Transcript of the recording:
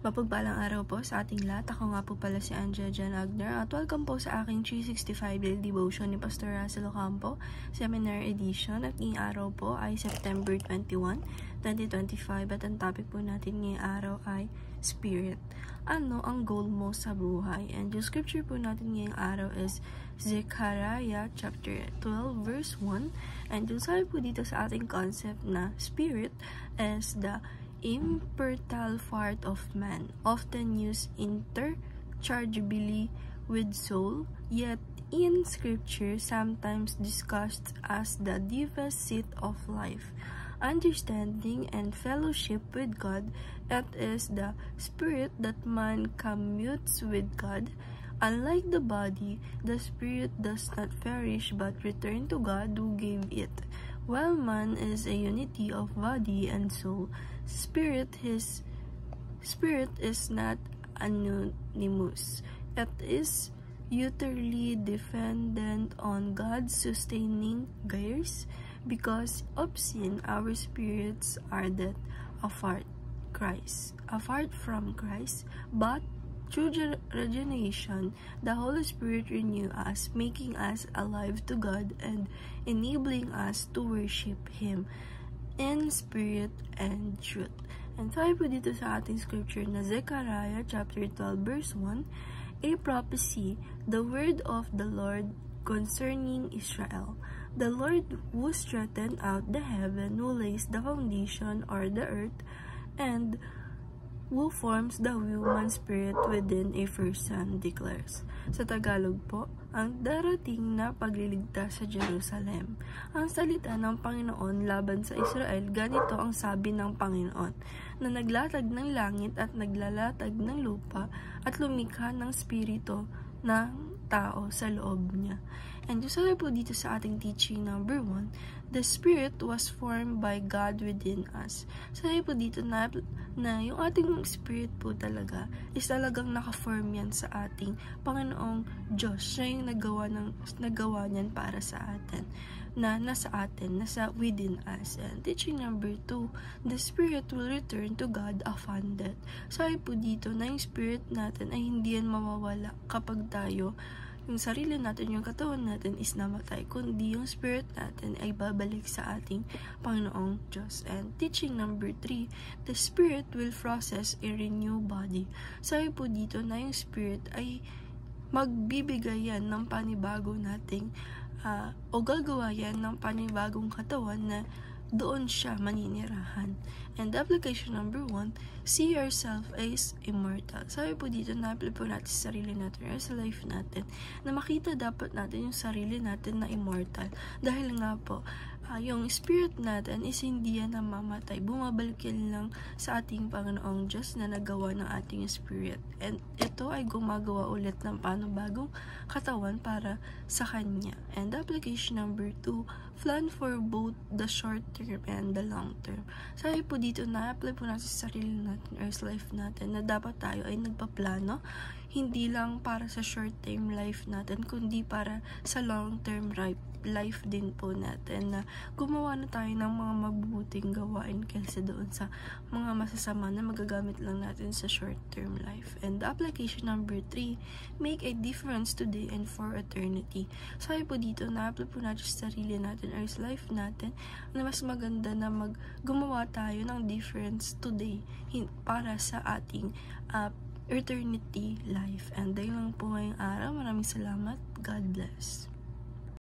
Mapagpalang araw po sa ating lahat. Ako nga po pala si Anja Jan Agner at welcome po sa aking 365 Daily Devotion ni Pastor Russell Ocampo, Seminar Edition. At ngayong araw po ay September 21, 2025 at ang topic po natin ngayong araw ay Spirit. Ano ang goal mo sa buhay? And yung scripture po natin ngayong araw is Zechariah chapter 12 verse 1. And yung sabi po dito sa ating concept na Spirit is the impertal part of man, often used interchangeably with soul, yet in scripture sometimes discussed as the deepest seat of life, understanding and fellowship with God. It is the spirit that man commutes with God. Unlike the body, the spirit does not perish but return to God who gave it. While man is a unity of body and soul, spirit is not anonymous. It is utterly dependent on God's sustaining grace. Because of sin, our spirits are dead apart from Christ, but through regeneration, the Holy Spirit renew us, making us alive to God and enabling us to worship Him in spirit and truth. And tayo po dito sa ating scripture na Zechariah chapter 12 verse 1, a prophecy, the word of the Lord concerning Israel. The Lord who straightened out the heaven, who lays the foundation or the earth, and who forms the human spirit within a person, declares. Sa Tagalog po, ang darating na pagliligtas sa Jerusalem. Ang salita ng Panginoon laban sa Israel, ganito ang sabi ng Panginoon, na naglatag ng langit at naglalatag ng lupa at lumikha ng spirito ng tao sa loob niya. And sabi po dito sa ating teaching number 1, the Spirit was formed by God within us. Sabi po dito na yung ating spirit po talaga is talagang naka-form yan sa ating Panginoong Diyos. Siya yung nagawa niyan para sa atin, nasa within us. And teaching number 2, the Spirit will return to God offended. Sabi po dito na yung spirit natin ay hindi yan mawawala kapag tayo yung sarili natin, yung katawan natin is namatay, kundi yung spirit natin ay babalik sa ating Panginoong Diyos. And teaching number 3, the spirit will process a renewed body. Sabi po dito na yung spirit ay magbibigay yan ng panibago nating o gagawa yan ng panibagong katawan na doon siya maninirahan. And application number 1, see yourself as immortal. Sabi po dito, na-apply po natin sa sarili natin or sa life natin, na makita dapat natin yung sarili natin na immortal. Dahil nga po, yung spirit natin is hindi yan namamatay. Bumabalik yan lang sa ating Panginoong Diyos na nagawa ng ating spirit. And ito ay gumagawa ulit ng panibagong katawan para sa Kanya. And application number 2, plan for both the short term and the long term. Sabi po dito, na-apply po natin sa sarili natin or sa life natin na dapat tayo ay nagpaplano, hindi lang para sa short term life natin, kundi para sa long term life din po natin, na gumawa na tayo ng mga mabubuting gawain kaysa doon sa mga masasama na magagamit lang natin sa short term life. And the application number 3, make a difference today and for eternity. Sabi po dito, na-apply po natin sa sarili natin or sa life natin na mas maganda na gumawa tayo ng difference today para sa ating eternity life. And dahil lang po ngayong araw, maraming salamat. God bless.